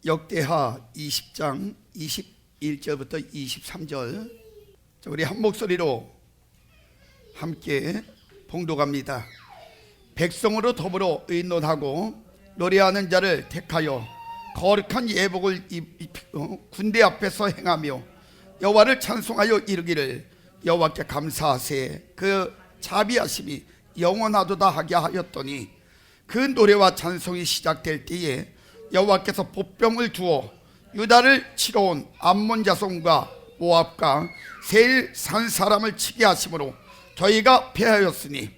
역대하 20장 21절부터 23절 우리 한 목소리로 함께 봉독합니다. 백성으로 더불어 의논하고 노래하는 자를 택하여 거룩한 예복을 입히고 군대 앞에서 행하며 여호와를 찬송하여 이르기를 여호와께 감사하세 그 자비하심이 영원하도다 하게 하였더니 그 노래와 찬송이 시작될 때에 여호와께서 보병을 두어 유다를 치러 온 암몬 자손과 모압과 세일 산 사람을 치게 하심으로 저희가 패하였으니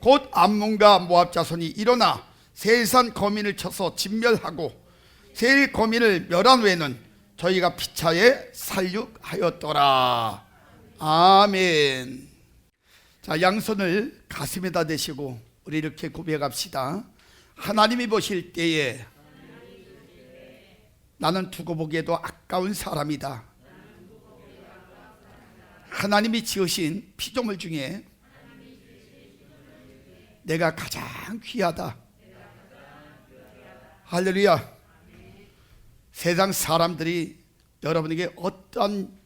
곧 암몬과 모압 자손이 일어나 세일산 거민을 쳐서 진멸하고 세일 거민을 멸한 후에는 저희가 피차에 살육하였더라. 아멘. 자, 양손을 가슴에다 대시고 우리 이렇게 고백합시다. 하나님이 보실 때에 나는 두고 보기에도 아까운 사람이다. 하나님이 지으신 피조물 중에 내가 가장 귀하다. 할렐루야. 세상 사람들이 여러분에게 어떤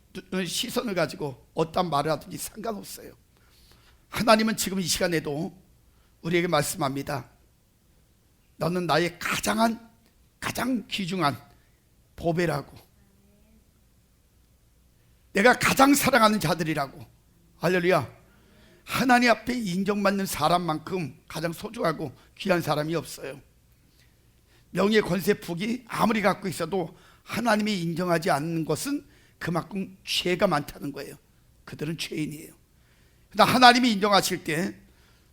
시선을 가지고 어떤 말을 하든지 상관없어요. 하나님은 지금 이 시간에도 우리에게 말씀합니다. 너는 나의 가장 귀중한 보배라고, 내가 가장 사랑하는 자들이라고. 할렐루야. 하나님 앞에 인정받는 사람만큼 가장 소중하고 귀한 사람이 없어요. 명예, 권세, 부귀 아무리 갖고 있어도 하나님이 인정하지 않는 것은 그만큼 죄가 많다는 거예요. 그들은 죄인이에요. 그러나 하나님이 인정하실 때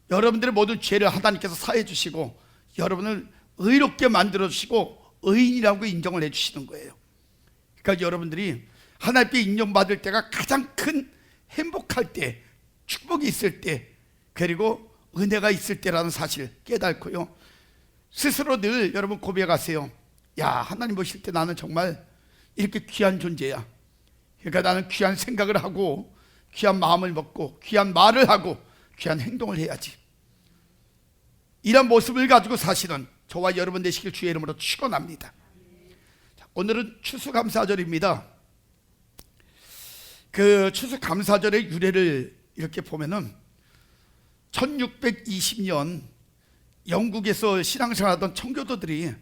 여러분들의 모든 죄를 하나님께서 사해 주시고 여러분을 의롭게 만들어 주시고 의인이라고 인정을 해 주시는 거예요. 그러니까 여러분들이 하나님께 인정받을 때가 가장 큰 행복할 때, 축복이 있을 때, 그리고 은혜가 있을 때라는 사실 깨닫고요, 스스로 늘 여러분 고백하세요. 야, 하나님 보실 때 나는 정말 이렇게 귀한 존재야. 그러니까 나는 귀한 생각을 하고 귀한 마음을 먹고 귀한 말을 하고 귀한 행동을 해야지. 이런 모습을 가지고 사시는 저와 여러분 되시길 주의 이름으로 축원합니다. 오늘은 추수감사절입니다. 그 추수감사절의 유래를 이렇게 보면은 1620년 영국에서 신앙생활하던 청교도들이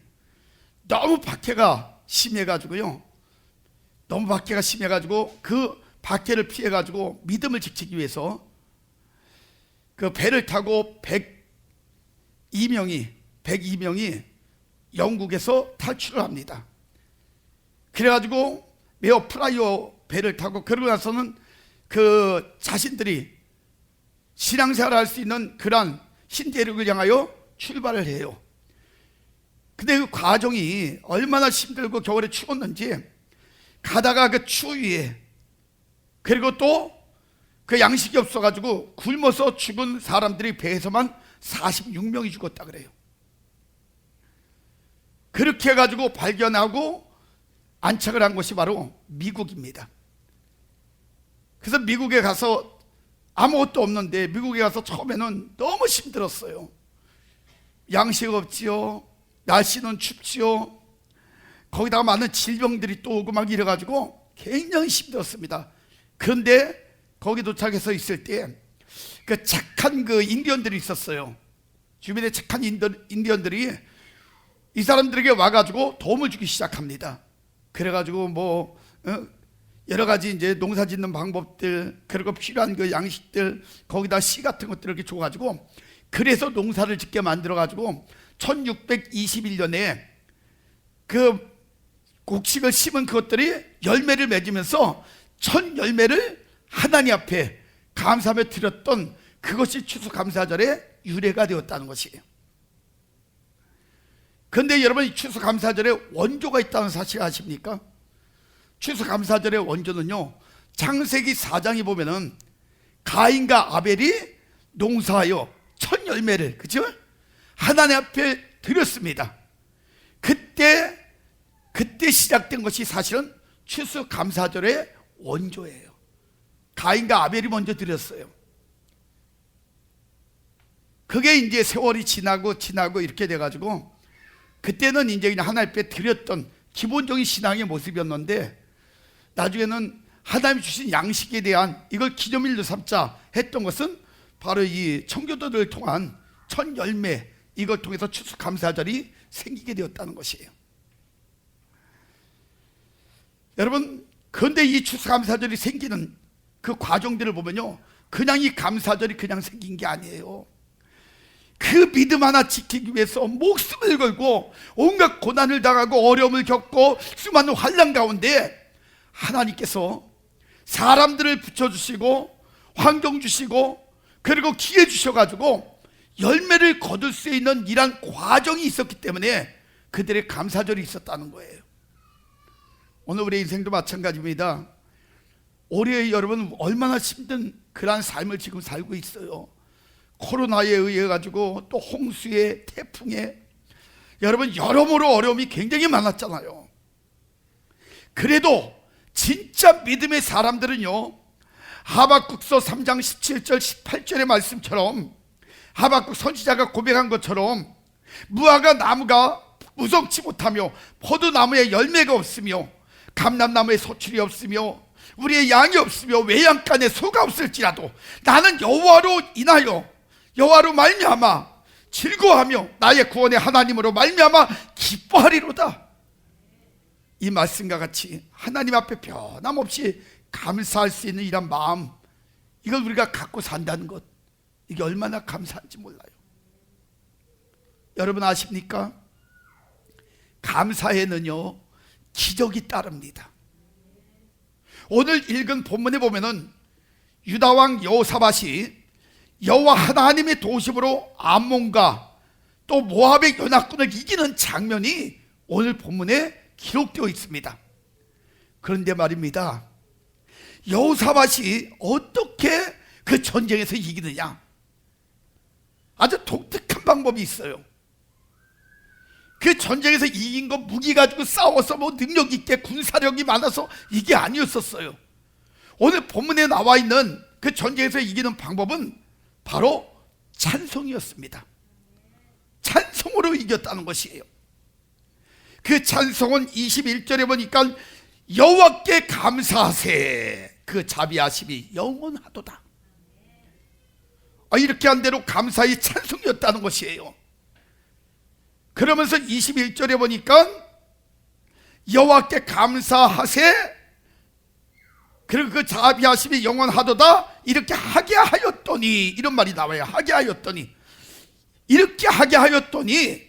너무 박해가 심해가지고요, 너무 박해가 심해가지고 그 박해를 피해가지고 믿음을 지키기 위해서 그 배를 타고 102명이 영국에서 탈출을 합니다. 그래가지고 메어 프라이어 배를 타고, 그러고 나서는 그 자신들이 신앙생활을 할 수 있는 그러한 신대륙을 향하여 출발을 해요. 근데 그 과정이 얼마나 힘들고 겨울에 추웠는지, 가다가 그 추위에, 그리고 또 그 양식이 없어가지고 굶어서 죽은 사람들이 배에서만 46명이 죽었다 그래요. 그렇게 해가지고 발견하고 안착을 한 곳이 바로 미국입니다. 그래서 미국에 가서 아무것도 없는데, 미국에 가서 처음에는 너무 힘들었어요. 양식 없지요, 날씨는 춥지요, 거기다가 많은 질병들이 또 오고 막 이래가지고 굉장히 힘들었습니다. 그런데 거기 도착해서 있을 때 그 착한 그 인디언들이 있었어요. 주변에 착한 인디언들이 이 사람들에게 와가지고 도움을 주기 시작합니다. 그래가지고 뭐 여러 가지 이제 농사 짓는 방법들, 그리고 필요한 그 양식들, 거기다 씨 같은 것들을 이렇게 줘가지고, 그래서 농사를 짓게 만들어가지고 1621년에 그 곡식을 심은 그것들이 열매를 맺으면서 첫 열매를 하나님 앞에 감사하며 드렸던 그것이 추수감사절의 유래가 되었다는 것이에요. 그런데 여러분, 이 추수감사절에 원조가 있다는 사실 아십니까? 추수감사절의 원조는요, 창세기 4장에 보면은 가인과 아벨이 농사하여 첫 열매를, 그죠? 하나님 앞에 드렸습니다. 그때 시작된 것이 사실은 추수감사절의 원조예요. 가인과 아벨이 먼저 드렸어요. 그게 이제 세월이 지나고 이렇게 돼가지고 그때는 이제 그냥 하나님 앞에 드렸던 기본적인 신앙의 모습이었는데 나중에는 하나님이 주신 양식에 대한 이걸 기념일로 삼자 했던 것은 바로 이 청교도들을 통한 첫 열매, 이걸 통해서 추수감사절이 생기게 되었다는 것이에요. 여러분, 그런데 이 추수감사절이 생기는 그 과정들을 보면요, 그냥 이 감사절이 그냥 생긴 게 아니에요. 그 믿음 하나 지키기 위해서 목숨을 걸고 온갖 고난을 당하고 어려움을 겪고 수많은 환난 가운데 하나님께서 사람들을 붙여주시고 환경 주시고 그리고 기회 주셔가지고 열매를 거둘 수 있는 이런 과정이 있었기 때문에 그들의 감사절이 있었다는 거예요. 오늘 우리의 인생도 마찬가지입니다. 올해 여러분 얼마나 힘든 그러한 삶을 지금 살고 있어요. 코로나에 의해 가지고 또 홍수에 태풍에 여러분 여러모로 어려움이 굉장히 많았잖아요. 그래도 진짜 믿음의 사람들은요, 하박국서 3장 17절 18절의 말씀처럼 하박국 선지자가 고백한 것처럼 무화과 나무가 무성치 못하며 포도나무에 열매가 없으며 감람나무에 소출이 없으며 우리의 양이 없으며 외양간에 소가 없을지라도 나는 여호와로 인하여 여호와로 말미암아 즐거워하며 나의 구원의 하나님으로 말미암아 기뻐하리로다. 이 말씀과 같이 하나님 앞에 변함없이 감사할 수 있는 이런 마음, 이걸 우리가 갖고 산다는 것, 이게 얼마나 감사한지 몰라요. 여러분 아십니까? 감사에는요 기적이 따릅니다. 오늘 읽은 본문에 보면은 유다왕 여호사밧이 여호와 하나님의 도심으로 암몬과 또 모압의 연합군을 이기는 장면이 오늘 본문에 기록되어 있습니다. 그런데 말입니다, 여호사밧이 어떻게 그 전쟁에서 이기느냐? 아주 독특한 방법이 있어요. 그 전쟁에서 이긴 거 무기 가지고 싸워서 뭐 능력 있게 군사력이 많아서 이게 아니었었어요. 오늘 본문에 나와 있는 그 전쟁에서 이기는 방법은 바로 찬송이었습니다. 찬송으로 이겼다는 것이에요. 그 찬송은 21절에 보니까 여호와께 감사하세 그 자비하심이 영원하도다. 이렇게 한 대로 감사의 찬송이었다는 것이에요. 그러면서 21절에 보니까 여호와께 감사하세 그리고 그 자비하심이 영원하도다 이렇게 하게 하였더니, 이런 말이 나와요. 하게 하였더니, 이렇게 하게 하였더니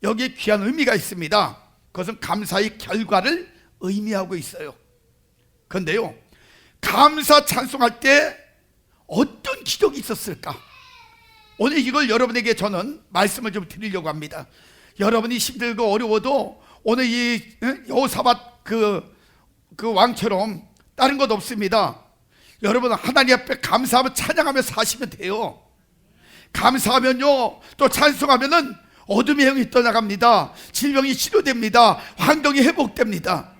여기에 귀한 의미가 있습니다. 그것은 감사의 결과를 의미하고 있어요. 그런데요, 감사 찬송할 때 어떤 기적이 있었을까? 오늘 이걸 여러분에게 저는 말씀을 좀 드리려고 합니다. 여러분이 힘들고 어려워도 오늘 이 여호사밧 그 왕처럼 다른 것 없습니다. 여러분 하나님 앞에 감사하며 찬양하며 사시면 돼요. 감사하면요, 또 찬송하면은 어둠의 영이 떠나갑니다. 질병이 치료됩니다. 환경이 회복됩니다.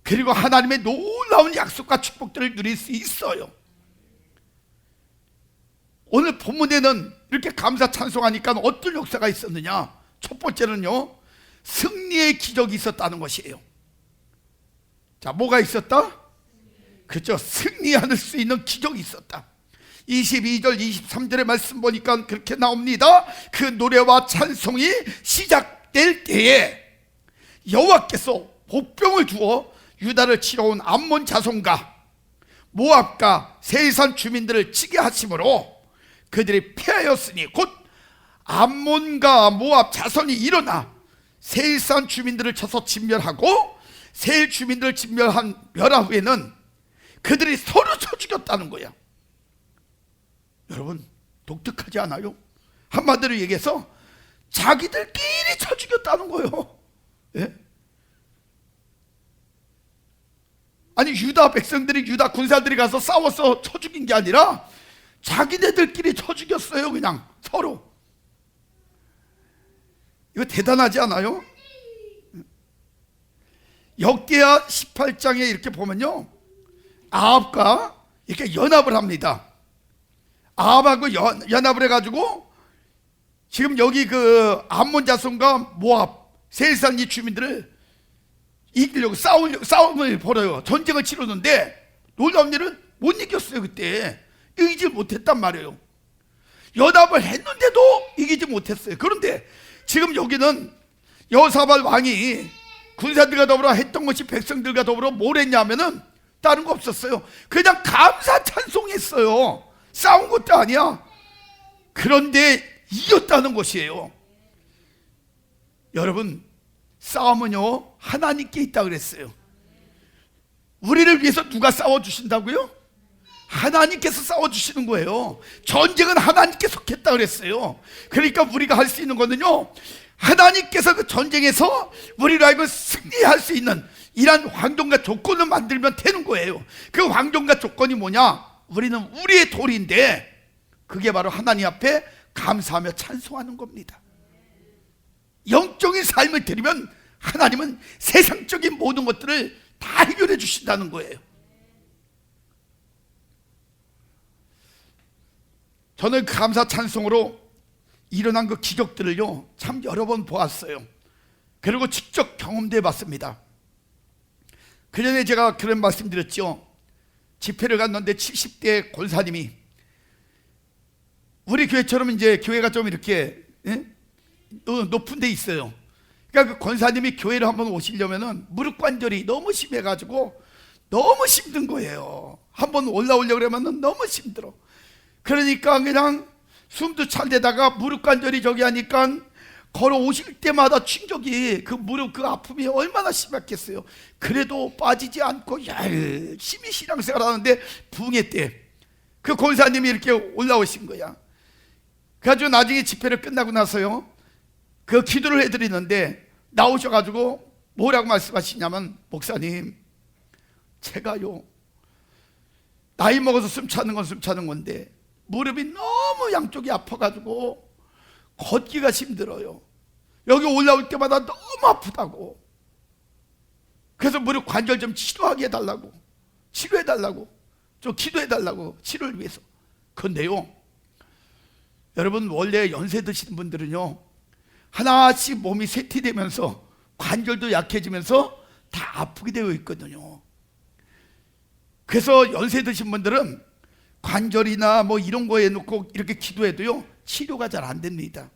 그리고 하나님의 놀라운 약속과 축복들을 누릴 수 있어요. 오늘 본문에는 이렇게 감사 찬송하니까 어떤 역사가 있었느냐? 첫 번째는요, 승리의 기적이 있었다는 것이에요. 자, 뭐가 있었다? 그죠? 승리할 수 있는 기적이 있었다. 22절 23절의 말씀 보니까 그렇게 나옵니다. 그 노래와 찬송이 시작될 때에 여호와께서 복병을 주어 유다를 치러 온 암몬 자손과 모압과 세산 주민들을 치게 하심으로 그들이 패하였으니 곧 암몬과 모압 자손이 일어나 세산 주민들을 쳐서 진멸하고 세일 주민들을 진멸한 멸하 후에는 그들이 서로 쳐 죽였다는 거야. 여러분 독특하지 않아요? 한마디로 얘기해서 자기들끼리 쳐 죽였다는 거예요. 예? 아니 유다 백성들이, 유다 군사들이 가서 싸워서 쳐 죽인 게 아니라 자기네들끼리 쳐 죽였어요. 그냥 서로. 이거 대단하지 않아요? 역대하 18장에 이렇게 보면요, 아합과 이렇게 연합을 합니다. 아합하고 연합을 해가지고 지금 여기 그 암몬 자손과 모압 세일산 이 주민들을 이기려고 싸움을 벌여요. 전쟁을 치르는데 놀라운 일은 못 이겼어요. 그때 이기지 못했단 말이에요. 연합을 했는데도 이기지 못했어요. 그런데 지금 여기는 여호사밧 왕이 군사들과 더불어 했던 것이 백성들과 더불어 뭘 했냐면은 다른 거 없었어요. 그냥 감사 찬송했어요. 싸운 것도 아니야. 그런데 이겼다는 것이에요. 여러분, 싸움은요 하나님께 있다 그랬어요. 우리를 위해서 누가 싸워주신다고요? 하나님께서 싸워주시는 거예요. 전쟁은 하나님께 속했다 그랬어요. 그러니까 우리가 할 수 있는 거는요, 하나님께서 그 전쟁에서 우리로 하여금 승리할 수 있는 이러한 환경과 조건을 만들면 되는 거예요. 그 환경과 조건이 뭐냐? 우리는 우리의 도리인데 그게 바로 하나님 앞에 감사하며 찬송하는 겁니다. 영적인 삶을 드리면 하나님은 세상적인 모든 것들을 다 해결해 주신다는 거예요. 저는 감사 찬송으로 일어난 그 기적들을요 참 여러 번 보았어요. 그리고 직접 경험도 해봤습니다. 그 전에 제가 그런 말씀 드렸죠. 집회를 갔는데 70대 권사님이, 우리 교회처럼 이제 교회가 좀 이렇게 높은 데 있어요. 그러니까 그 권사님이 교회를 한번 오시려면은 무릎 관절이 너무 심해가지고 너무 힘든 거예요. 한번 올라오려고 그러면은 너무 힘들어. 그러니까 그냥 숨도 찰 데다가 무릎 관절이 저기 하니까 걸어오실 때마다 충격이, 그 무릎 그 아픔이 얼마나 심했겠어요. 그래도 빠지지 않고 열심히 신앙생활 하는데 부흥회 때 그 권사님이 이렇게 올라오신 거야. 그래가지고 나중에 집회를 끝나고 나서요 그 기도를 해드리는데 나오셔가지고 뭐라고 말씀하시냐면, 목사님, 제가요 나이 먹어서 숨 차는 건 숨 차는 건데 무릎이 너무 양쪽이 아파가지고 걷기가 힘들어요. 여기 올라올 때마다 너무 아프다고. 그래서 무릎 관절 좀 치료하게 해달라고, 치료해달라고, 좀 기도해달라고, 치료를 위해서. 그런데요 여러분, 원래 연세 드시는 분들은요 하나씩 몸이 쇠퇴되면서 관절도 약해지면서 다 아프게 되어 있거든요. 그래서 연세 드신 분들은 관절이나 뭐 이런 거에 놓고 이렇게 기도해도요 치료가 잘 안 됩니다.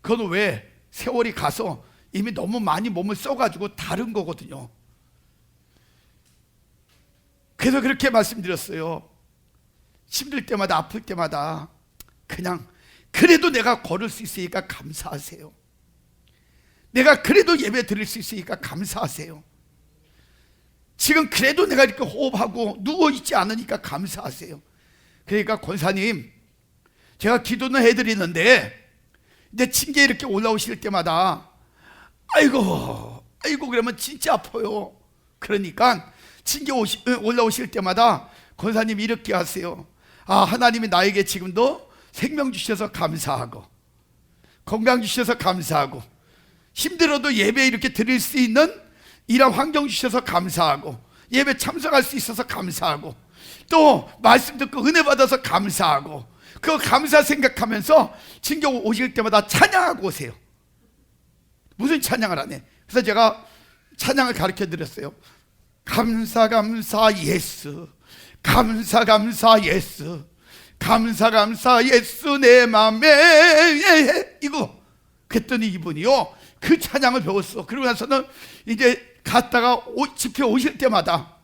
그건 왜? 세월이 가서 이미 너무 많이 몸을 써가지고 다른 거거든요. 그래서 그렇게 말씀드렸어요. 힘들 때마다, 아플 때마다 그냥 그래도 내가 걸을 수 있으니까 감사하세요. 내가 그래도 예배 드릴 수 있으니까 감사하세요. 지금 그래도 내가 이렇게 호흡하고 누워있지 않으니까 감사하세요. 그러니까 권사님, 제가 기도는 해드리는데 이제 징계 이렇게 올라오실 때마다 아이고 그러면 진짜 아파요. 그러니까 징계 올라오실 때마다 권사님 이렇게 하세요. 하나님이 나에게 지금도 생명 주셔서 감사하고 건강 주셔서 감사하고 힘들어도 예배 이렇게 드릴 수 있는 이런 환경 주셔서 감사하고 예배 참석할 수 있어서 감사하고 또 말씀 듣고 은혜 받아서 감사하고, 그 감사 생각하면서 징계 오실 때마다 찬양하고 오세요. 무슨 찬양을 하네. 그래서 제가 찬양을 가르쳐 드렸어요. 감사 예수, 감사 예수, 감사 예수 내 맘에, 이거. 그랬더니 이분이요 그 찬양을 배웠어. 그러고 나서는 이제 갔다가 집회 오실 때마다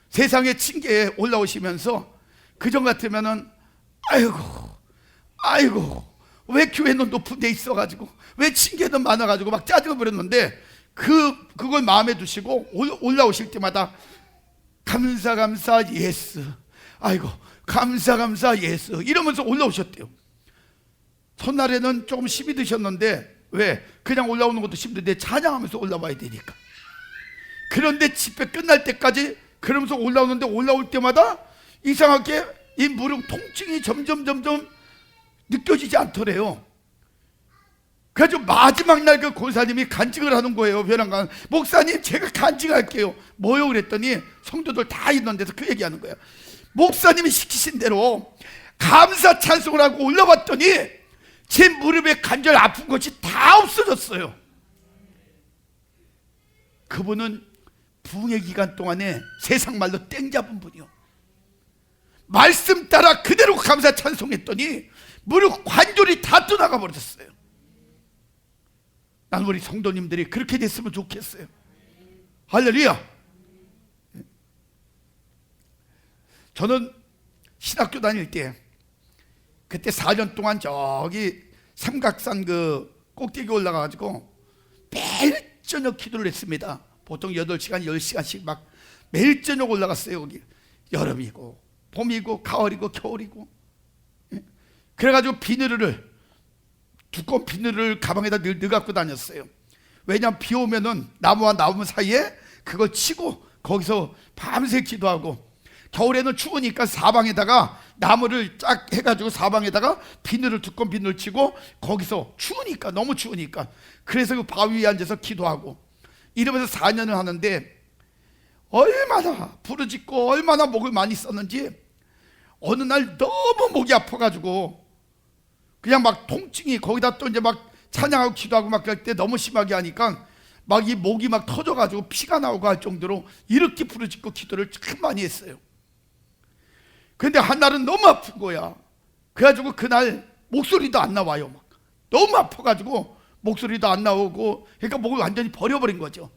세상의 징계에 올라오시면서 그전 같으면은 아이고 왜 교회는 높은 데 있어가지고 왜 징계는 많아가지고 막 짜증을 부렸는데 그걸 마음에 두시고 올라오실 때마다 감사 예수, 아이고 감사 예수 이러면서 올라오셨대요. 첫날에는 조금 힘이 드셨는데 왜? 그냥 올라오는 것도 힘든데 찬양하면서 올라와야 되니까. 그런데 집회 끝날 때까지 그러면서 올라오는데 올라올 때마다 이상하게 이 무릎 통증이 점점 느껴지지 않더래요. 그래서 마지막 날 그 권사님이 간증을 하는 거예요. 변한간 목사님, 제가 간증할게요. 뭐요? 그랬더니 성도들 다 있는 데서 그 얘기하는 거예요. 목사님이 시키신 대로 감사 찬송을 하고 올라왔더니 제 무릎에 관절 아픈 것이 다 없어졌어요. 그분은 부흥의 기간 동안에 세상 말로 땡 잡은 분이요. 말씀 따라 그대로 감사 찬송했더니 무릎 관절이 다 떠나가 버렸어요. 난 우리 성도님들이 그렇게 됐으면 좋겠어요. 할렐루야. 저는 신학교 다닐 때 그때 4년 동안 저기 삼각산 그 꼭대기 올라가가지고 매일 저녁 기도를 했습니다. 보통 8시간 10시간씩 막 매일 저녁 올라갔어요. 거기 여름이고 봄이고 가을이고 겨울이고. 그래가지고 비닐을 두꺼운 비닐을 가방에다 늘 갖고 다녔어요. 왜냐하면 비 오면은 나무와 나무 사이에 그걸 치고 거기서 밤새 기도하고, 겨울에는 추우니까 사방에다가 나무를 쫙 해가지고 사방에다가 비늘을 두꺼운 비늘을 치고 거기서 추우니까, 너무 추우니까 그래서 그 바위 위에 앉아서 기도하고 이러면서 4년을 하는데 얼마나 부르짖고 얼마나 목을 많이 썼는지 어느 날 너무 목이 아파가지고 그냥 막 통증이, 거기다 또 이제 막 찬양하고 기도하고 막 그럴 때 너무 심하게 하니까 막 이 목이 막 터져가지고 피가 나오고 할 정도로 이렇게 부르짖고 기도를 참 많이 했어요. 근데 한날은 너무 아픈 거야. 그래가지고 그날 목소리도 안 나와요. 막 너무 아파가지고 목소리도 안 나오고, 그러니까 목을 완전히 버려버린 거죠.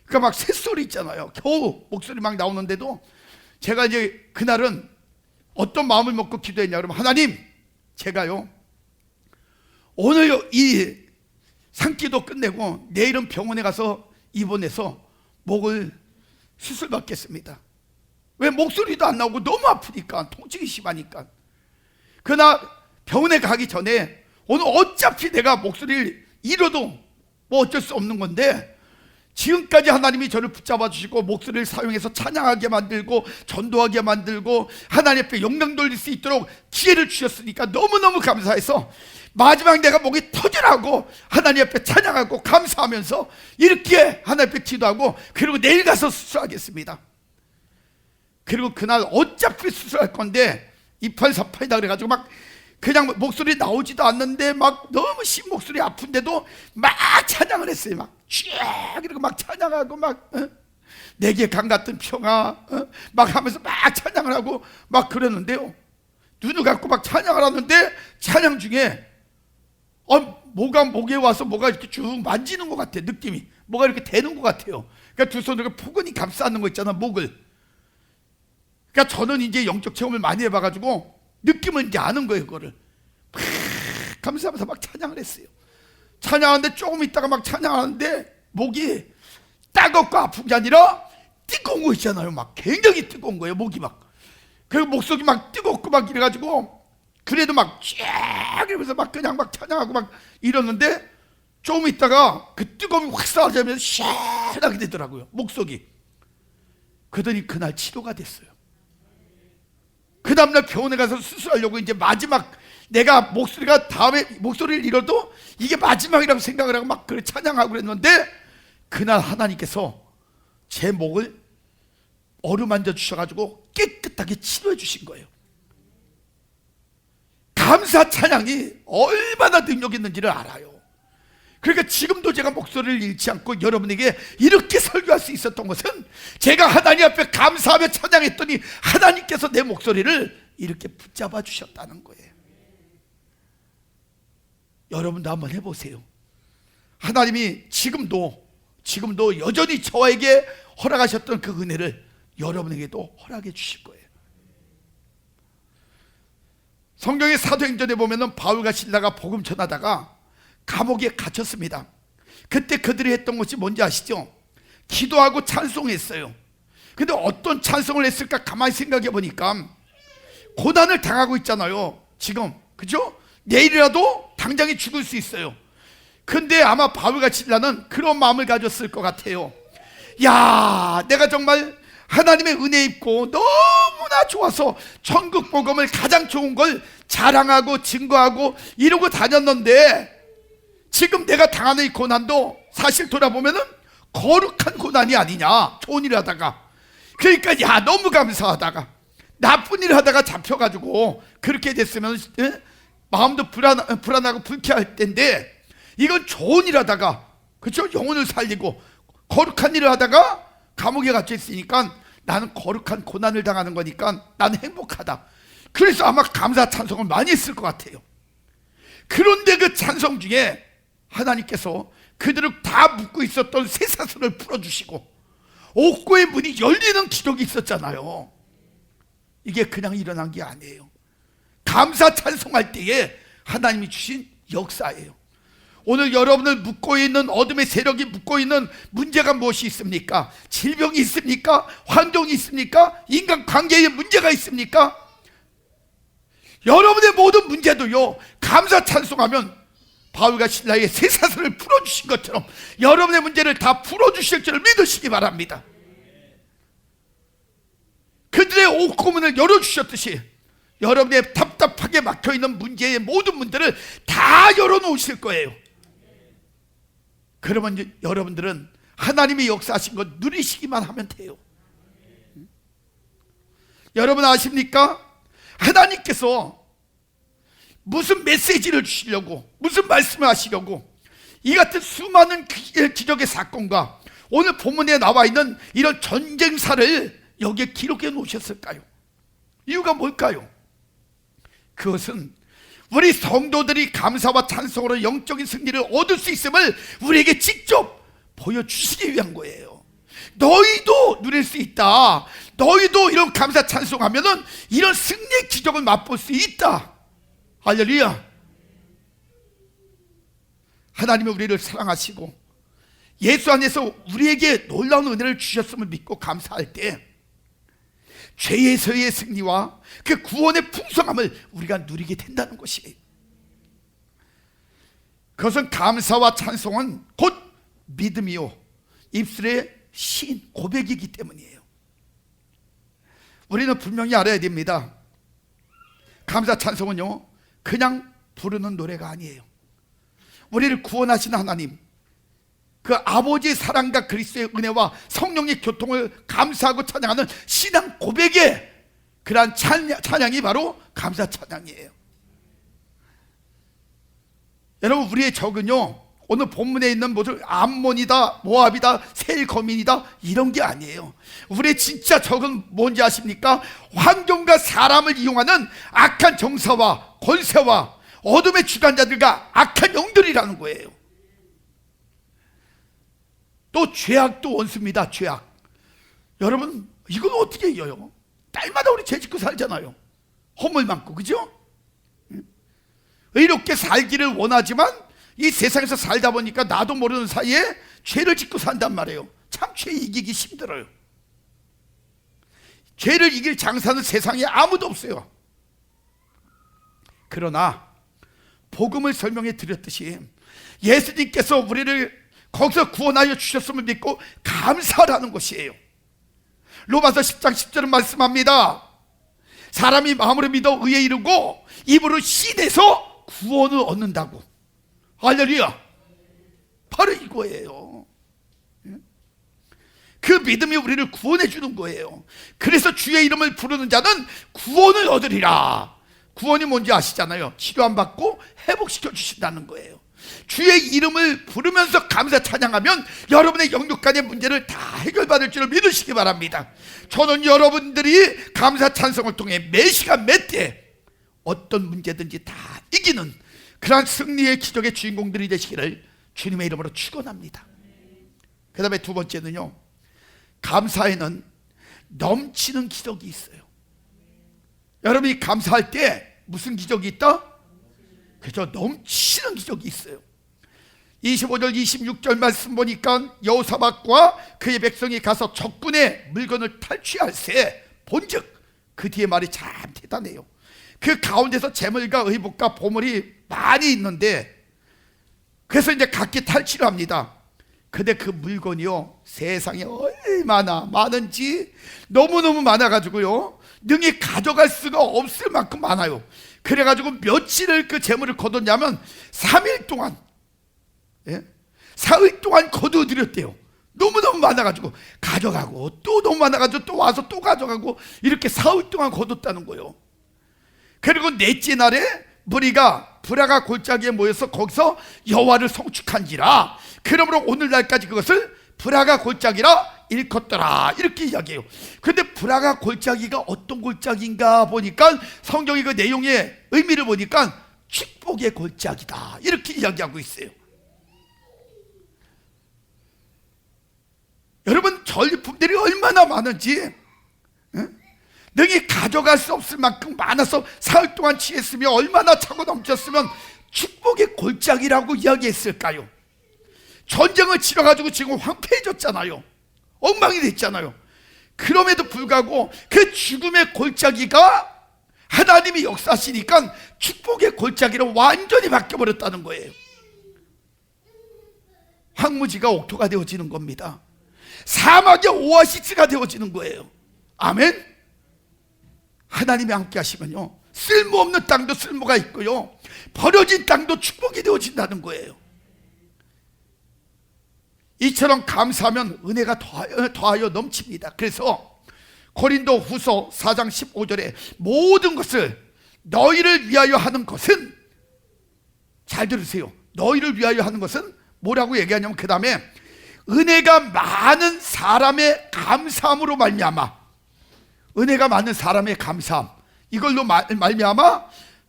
그러니까 막 새소리 있잖아요. 겨우 목소리 막 나오는데도 제가 이제 그날은 어떤 마음을 먹고 기도했냐 그러면, 하나님, 제가요 오늘 이 산기도 끝내고 내일은 병원에 가서 입원해서 목을 수술받겠습니다. 왜? 목소리도 안 나오고 너무 아프니까, 통증이 심하니까. 그러나 병원에 가기 전에 오늘 어차피 내가 목소리를 잃어도 뭐 어쩔 수 없는 건데, 지금까지 하나님이 저를 붙잡아 주시고 목소리를 사용해서 찬양하게 만들고 전도하게 만들고 하나님 앞에 영광 돌릴 수 있도록 기회를 주셨으니까 너무너무 감사해서 마지막 내가 목이 터져나고 하나님 앞에 찬양하고 감사하면서 이렇게 하나님 앞에 기도하고, 그리고 내일 가서 수술하겠습니다. 그리고 그날 어차피 수술할 건데 이팔사팔이다 그래가지고 막 그냥 목소리 나오지도 않는데 막 너무 심 목소리 아픈데도 막 찬양을 했어요. 막 쫙 이러고 막 찬양하고 막 내게 강 같은 평화 막 하면서 막 찬양을 하고 막 그러는데요, 눈을 감고 막 찬양을 하는데 찬양 중에 뭐가 목에 와서 뭐가 이렇게 쭉 만지는 것 같아. 느낌이 뭐가 이렇게 되는 것 같아요. 그러니까 두 손으로 포근히 감싸는 거 있잖아, 목을. 그러니까 저는 이제 영적 체험을 많이 해봐가지고 느낌을 이제 아는 거예요. 그거를 막 감사하면서 막 찬양을 했어요. 찬양하는데 조금 있다가 막 찬양하는데 목이 따갑고 아픈 게 아니라 뜨거운 거 있잖아요. 막 굉장히 뜨거운 거예요, 목이 막. 그리고 목소리 막 뜨겁고 막 이래가지고 그래도 막 쫙 이러면서 막 그냥 막 찬양하고 막 이러는데 조금 있다가 그 뜨거움이 확 사라지면서 시원하게 되더라고요, 목속이. 그러더니 그날 치료가 됐어요. 그 다음날 병원에 가서 수술하려고 이제 마지막, 내가 목소리가 다음에 목소리를 잃어도 이게 마지막이라고 생각을 하고 막 그래 찬양하고 그랬는데, 그날 하나님께서 제 목을 어루만져 주셔가지고 깨끗하게 치료해 주신 거예요. 감사 찬양이 얼마나 능력 있는지를 알아요. 그러니까 지금도 제가 목소리를 잃지 않고 여러분에게 이렇게 설교할 수 있었던 것은 제가 하나님 앞에 감사하며 찬양했더니 하나님께서 내 목소리를 이렇게 붙잡아 주셨다는 거예요. 여러분도 한번 해보세요. 하나님이 지금도 여전히 저에게 허락하셨던 그 은혜를 여러분에게도 허락해 주실 거예요. 성경의 사도행전에 보면은 바울과 실라가 복음 전하다가 감옥에 갇혔습니다. 그때 그들이 했던 것이 뭔지 아시죠? 기도하고 찬송했어요. 근데 어떤 찬송을 했을까 가만히 생각해 보니까, 고난을 당하고 있잖아요 지금, 그죠? 내일이라도 당장에 죽을 수 있어요. 근데 아마 바울과 실라는 그런 마음을 가졌을 것 같아요. 야, 내가 정말 하나님의 은혜 입고 너무나 좋아서 천국 복음을 가장 좋은 걸 자랑하고 증거하고 이러고 다녔는데, 지금 내가 당하는 이 고난도 사실 돌아보면은 거룩한 고난이 아니냐, 좋은 일 하다가. 그러니까 야, 너무 감사하다가 나쁜 일 하다가 잡혀가지고 그렇게 됐으면 마음도 불안하고 불쾌할 텐데, 이건 좋은 일 하다가, 그렇죠? 영혼을 살리고 거룩한 일을 하다가 감옥에 갇혀 있으니까 나는 거룩한 고난을 당하는 거니까 나는 행복하다. 그래서 아마 감사 찬송을 많이 했을 것 같아요. 그런데 그 찬송 중에 하나님께서 그들을 다 묶고 있었던 쇠사슬을 풀어주시고 옥고의 문이 열리는 기적이 있었잖아요. 이게 그냥 일어난 게 아니에요. 감사 찬송할 때에 하나님이 주신 역사예요. 오늘 여러분을 묶고 있는 어둠의 세력이 묶고 있는 문제가 무엇이 있습니까? 질병이 있습니까? 환경이 있습니까? 인간관계에 문제가 있습니까? 여러분의 모든 문제도요, 감사 찬송하면 바울과 신라의 쇠사슬을 풀어주신 것처럼 여러분의 문제를 다 풀어주실 줄 믿으시기 바랍니다. 그들의 옥고문을 열어주셨듯이 여러분의 답답하게 막혀있는 문제의 모든 문들을 다 열어놓으실 거예요. 그러면 여러분들은 하나님이 역사하신 것 누리시기만 하면 돼요. 여러분 아십니까? 하나님께서 무슨 메시지를 주시려고, 무슨 말씀을 하시려고 이 같은 수많은 기적의 사건과 오늘 본문에 나와 있는 이런 전쟁사를 여기에 기록해 놓으셨을까요? 이유가 뭘까요? 그것은 우리 성도들이 감사와 찬송으로 영적인 승리를 얻을 수 있음을 우리에게 직접 보여주시기 위한 거예요. 너희도 누릴 수 있다. 너희도 이런 감사 찬송하면은 이런 승리의 기적을 맛볼 수 있다. 할렐루야. 하나님은 우리를 사랑하시고 예수 안에서 우리에게 놀라운 은혜를 주셨음을 믿고 감사할 때 죄에서의 승리와 그 구원의 풍성함을 우리가 누리게 된다는 것이에요. 그것은 감사와 찬송은 곧 믿음이요 입술의 시인 고백이기 때문이에요. 우리는 분명히 알아야 됩니다. 감사 찬송은요 그냥 부르는 노래가 아니에요. 우리를 구원하신 하나님, 그 아버지의 사랑과 그리스도의 은혜와 성령의 교통을 감사하고 찬양하는 신앙 고백의 그러한 찬양이 바로 감사 찬양이에요. 여러분 우리의 적은요 오늘 본문에 있는 모든 암몬이다, 모압이다, 세일 거민이다 이런 게 아니에요. 우리의 진짜 적은 뭔지 아십니까? 환경과 사람을 이용하는 악한 정사와 권세와 어둠의 주관자들과 악한 영들이라는 거예요. 또 죄악도 원수입니다. 죄악. 여러분 이건 어떻게 이겨요? 딸마다 우리 죄 짓고 살잖아요. 허물 많고, 그죠? 의롭게 살기를 원하지만 이 세상에서 살다 보니까 나도 모르는 사이에 죄를 짓고 산단 말이에요. 참 죄 이기기 힘들어요. 죄를 이길 장사는 세상에 아무도 없어요. 그러나 복음을 설명해 드렸듯이 예수님께서 우리를 거기서 구원하여 주셨음을 믿고 감사하라는 것이에요. 로마서 10장 10절은 말씀합니다. 사람이 마음으로 믿어 의에 이르고 입으로 신에서 구원을 얻는다고. 할렐루야. 바로 이거예요. 그 믿음이 우리를 구원해 주는 거예요. 그래서 주의 이름을 부르는 자는 구원을 얻으리라. 구원이 뭔지 아시잖아요. 치료 안 받고 회복시켜 주신다는 거예요. 주의 이름을 부르면서 감사 찬양하면 여러분의 영육간의 문제를 다 해결받을 줄을 믿으시기 바랍니다. 저는 여러분들이 감사 찬송을 통해 매 시간 매 때 어떤 문제든지 다 이기는 그러한 승리의 기적의 주인공들이 되시기를 주님의 이름으로 축원합니다. 그 다음에 두 번째는요, 감사에는 넘치는 기적이 있어요. 여러분이 감사할 때 무슨 기적이 있다? 그죠? 넘치는 기적이 있어요. 25절 26절 말씀 보니까 여호사밧과 그의 백성이 가서 적군의 물건을 탈취할세 본즉 그 뒤에 말이 참 대단해요. 그 가운데서 재물과 의복과 보물이 많이 있는데 그래서 이제 각기 탈취를 합니다. 근데 그 물건이요 세상에 얼마나 많은지 너무너무 많아가지고요 능히 가져갈 수가 없을 만큼 많아요. 그래가지고 며칠을 그 재물을 거뒀냐면 3일 동안, 예? 4일 동안 거두어드렸대요. 너무너무 많아가지고 가져가고 또 너무 많아가지고 또 와서 또 가져가고 이렇게 4일 동안 거뒀다는 거예요. 그리고 넷째 날에 무리가 브라가 골짜기에 모여서 거기서 여호와를 송축한지라 그러므로 오늘날까지 그것을 브라가 골짜기라 일컫더라 이렇게 이야기해요. 그런데 브라가 골짜기가 어떤 골짜기인가 보니까 성경의 그 내용의 의미를 보니까 축복의 골짜기다 이렇게 이야기하고 있어요. 여러분 전리품들이 얼마나 많은지 능히 가져갈 수 없을 만큼 많아서 사흘 동안 취했으며 얼마나 차고 넘쳤으면 축복의 골짜기라고 이야기했을까요? 전쟁을 치러가지고 지금 황폐해졌잖아요. 엉망이 됐잖아요. 그럼에도 불구하고 그 죽음의 골짜기가 하나님이 역사하시니까 축복의 골짜기로 완전히 바뀌어버렸다는 거예요. 황무지가 옥토가 되어지는 겁니다. 사막의 오아시스가 되어지는 거예요. 아멘. 하나님이 함께 하시면요 쓸모없는 땅도 쓸모가 있고요 버려진 땅도 축복이 되어진다는 거예요. 이처럼 감사하면 은혜가 더하여 넘칩니다. 그래서 고린도 후서 4장 15절에 모든 것을 너희를 위하여 하는 것은, 잘 들으세요, 너희를 위하여 하는 것은 뭐라고 얘기하냐면 그 다음에 은혜가 많은 사람의 감사함으로 말미암아, 은혜가 많은 사람의 감사함, 이걸로 말미암아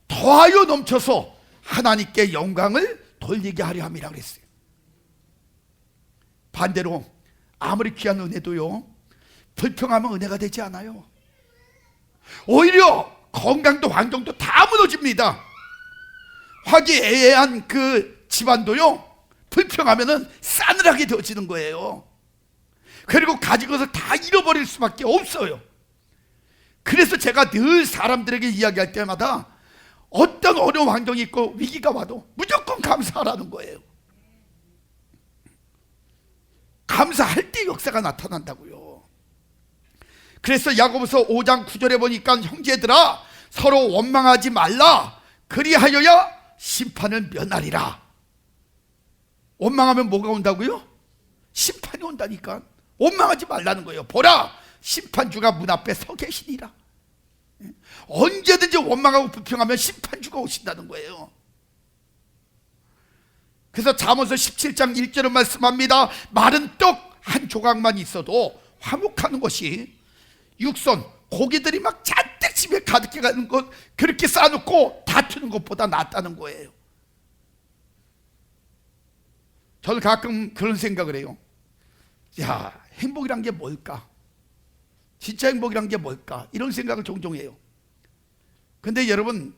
더하여 넘쳐서 하나님께 영광을 돌리게 하려 함이라 그랬어요. 반대로 아무리 귀한 은혜도요 불평하면 은혜가 되지 않아요. 오히려 건강도 환경도 다 무너집니다. 화기애애한 그 집안도요 불평하면 싸늘하게 되어지는 거예요. 그리고 가진 것을 다 잃어버릴 수밖에 없어요. 그래서 제가 늘 사람들에게 이야기할 때마다 어떤 어려운 환경이 있고 위기가 와도 무조건 감사하라는 거예요. 감사할 때 역사가 나타난다고요. 그래서 야고보서 5장 9절에 보니까 형제들아 서로 원망하지 말라 그리하여야 심판을 면하리라. 원망하면 뭐가 온다고요? 심판이 온다니까. 원망하지 말라는 거예요. 보라 심판주가 문 앞에 서 계시니라. 언제든지 원망하고 불평하면 심판주가 오신다는 거예요. 그래서 잠언서 17장 1절은 말씀합니다. 마른 떡 한 조각만 있어도 화목하는 것이 육선 고기들이 막 잔뜩 집에 가득해 가는 것 그렇게 쌓아놓고 다투는 것보다 낫다는 거예요. 저는 가끔 그런 생각을 해요. 야, 행복이란 게 뭘까? 진짜 행복이란 게 뭘까? 이런 생각을 종종 해요. 근데 여러분,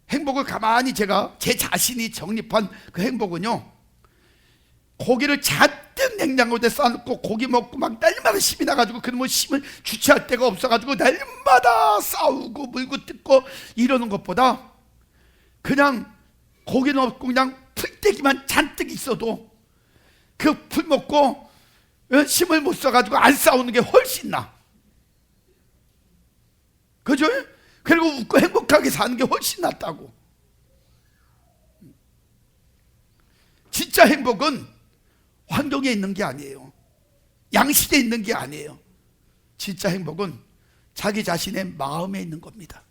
행복을 가만히 제가 제 자신이 정립한 그 행복은요, 고기를 잔뜩 냉장고에 쌓아놓고 고기 먹고 막 날마다 힘이 나가지고 그놈의 힘을 주체할 데가 없어가지고 날마다 싸우고 물고 뜯고 이러는 것보다 그냥 고기는 없고 그냥 풀떼기만 잔뜩 있어도 그 풀 먹고 힘을 못 써가지고 안 싸우는 게 훨씬 나. 그죠? 그리고 웃고 행복하게 사는 게 훨씬 낫다고. 진짜 행복은 환경에 있는 게 아니에요. 양식에 있는 게 아니에요. 진짜 행복은 자기 자신의 마음에 있는 겁니다.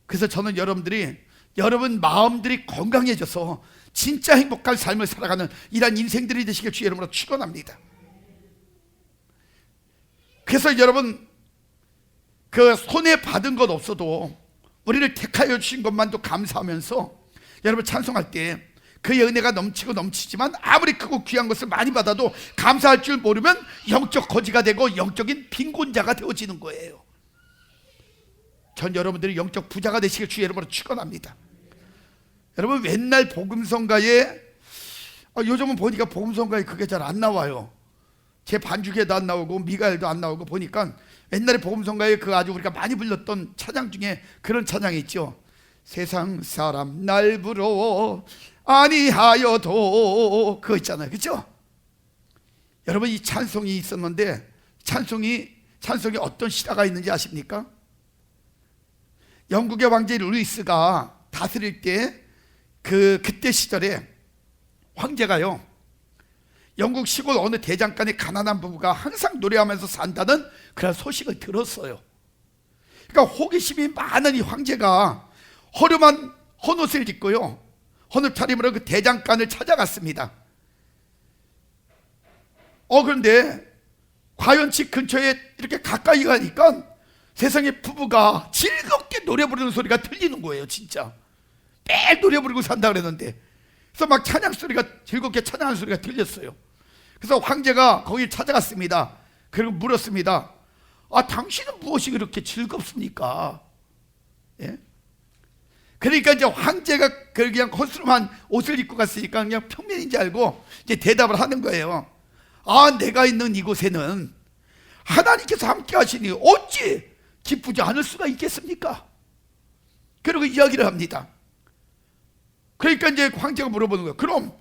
그래서 저는 여러분 마음들이 건강해져서 진짜 행복한 삶을 살아가는 이런 인생들이 되시길 주의 이름으로 축원합니다. 그래서 여러분 그 손에 받은 것 없어도 우리를 택하여 주신 것만도 감사하면서 여러분 찬송할 때 그의 은혜가 넘치고 넘치지만 아무리 크고 귀한 것을 많이 받아도 감사할 줄 모르면 영적 거지가 되고 영적인 빈곤자가 되어지는 거예요. 전 여러분들이 영적 부자가 되시길 주의 이름으로 축원합니다. 여러분 맨날 복음성가에 요즘은 보니까 복음성가에 그게 잘 안 나와요. 제 반주기에도 안 나오고 미가엘도 안 나오고 보니까 옛날에 복음성가에 그 아주 우리가 많이 불렀던 찬양 중에 그런 찬양이 있죠. 세상 사람 날 부러워 아니하여도 그거 있잖아요. 그렇죠? 여러분 이 찬송이 있었는데 찬송이 어떤 실화가 있는지 아십니까? 영국의 왕제 루이스가 다스릴 때 그때 시절에 황제가요 영국 시골 어느 대장간의 가난한 부부가 항상 노래하면서 산다는 그런 소식을 들었어요. 그러니까 호기심이 많은 이 황제가 허름한 헌옷을 입고요 헌옷 차림으로 그 대장간을 찾아갔습니다. 그런데 과연 집 근처에 이렇게 가까이 가니까 세상에 부부가 즐겁게 노래 부르는 소리가 들리는 거예요. 진짜 매일 노래 부르고 산다 그랬는데, 그래서 막 찬양 소리가, 즐겁게 찬양하는 소리가 들렸어요. 그래서 황제가 거길 찾아갔습니다. 그리고 물었습니다. 당신은 무엇이 그렇게 즐겁습니까? 예? 그러니까 이제 황제가 그냥 허스름한 옷을 입고 갔으니까 그냥 평민인지 알고 이제 대답을 하는 거예요. 내가 있는 이곳에는 하나님께서 함께 하시니 어찌 기쁘지 않을 수가 있겠습니까? 그리고 이야기를 합니다. 그러니까 이제 황제가 물어보는 거예요. 그럼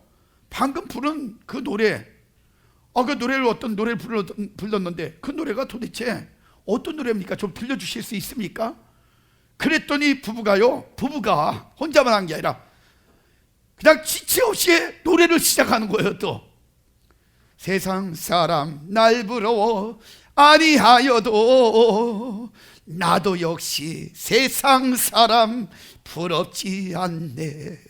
방금 부른 그 노래, 그 노래를 어떤 노래를 불렀는데 그 노래가 도대체 어떤 노래입니까? 좀 들려주실 수 있습니까? 그랬더니 부부가 혼자만 한 게 아니라 그냥 지체 없이 노래를 시작하는 거예요. 또 세상 사람 날 부러워 아니하여도 나도 역시 세상 사람 부럽지 않네.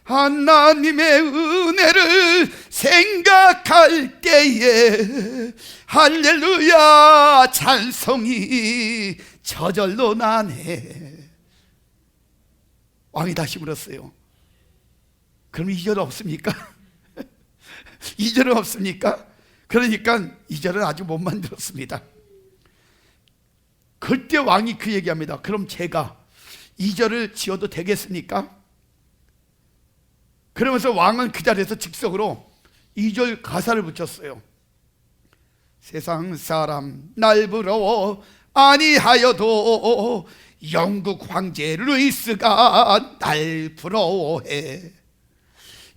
하나님의 은혜를 생각할 때에 할렐루야 찬송이 저절로 나네. 왕이 다시 물었어요. 그럼 2절 없습니까? 2절은 없습니까? 그러니까 2절은 아직 못 만들었습니다. 그때 왕이 그 얘기합니다. 그럼 제가 2절을 지어도 되겠습니까? 그러면서 왕은 그 자리에서 즉석으로 2절 가사를 붙였어요. 세상 사람 날 부러워 아니하여도 영국 황제 루이스가 날 부러워해.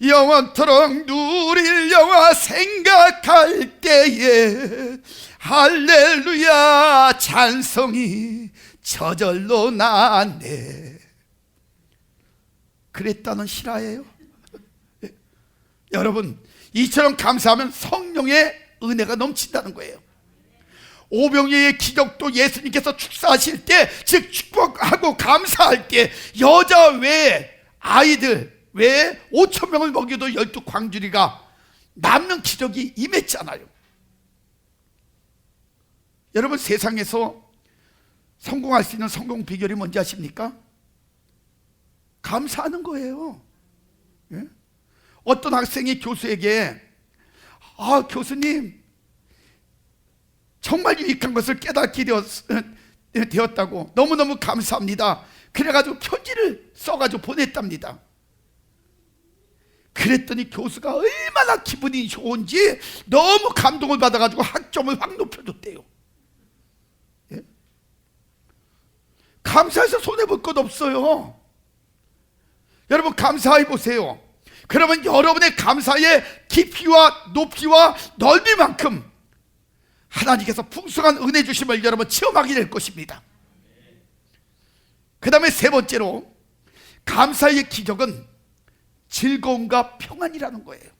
영원토록 누릴 영화 생각할 때에 할렐루야 찬송이 저절로 나네. 그랬다는 실화예요. 여러분, 이처럼 감사하면 성령의 은혜가 넘친다는 거예요. 오병이의 기적도 예수님께서 축사하실 때, 즉 축복하고 감사할 때 여자 외에 아이들 외에 5,000명을 먹여도 12광주리가 남는 기적이 임했잖아요. 여러분, 세상에서 성공할 수 있는 성공 비결이 뭔지 아십니까? 감사하는 거예요. 예? 어떤 학생이 교수에게 교수님 정말 유익한 것을 깨닫게 되었다고 너무너무 감사합니다. 그래가지고 편지를 써가지고 보냈답니다. 그랬더니 교수가 얼마나 기분이 좋은지 너무 감동을 받아가지고 학점을 확 높여줬대요. 예? 감사해서 손해볼 것 없어요. 여러분, 감사해 보세요. 그러면 여러분의 감사의 깊이와 높이와 넓이만큼 하나님께서 풍성한 은혜 주심을 여러분 체험하게 될 것입니다. 그 다음에 세 번째로, 감사의 기적은 즐거움과 평안이라는 거예요.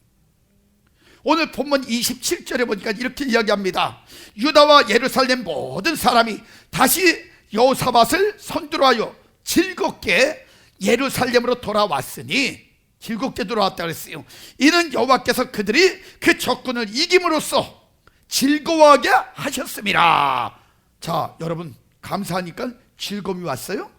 오늘 본문 27절에 보니까 이렇게 이야기합니다. 유다와 예루살렘 모든 사람이 다시 여호사밧을 선두로하여 즐겁게 예루살렘으로 돌아왔으니, 즐겁게 돌아왔다 그랬어요. 이는 여호와께서 그들이 그 적군을 이김으로써 즐거워하게 하셨습니다. 자, 여러분, 감사하니까 즐거움이 왔어요?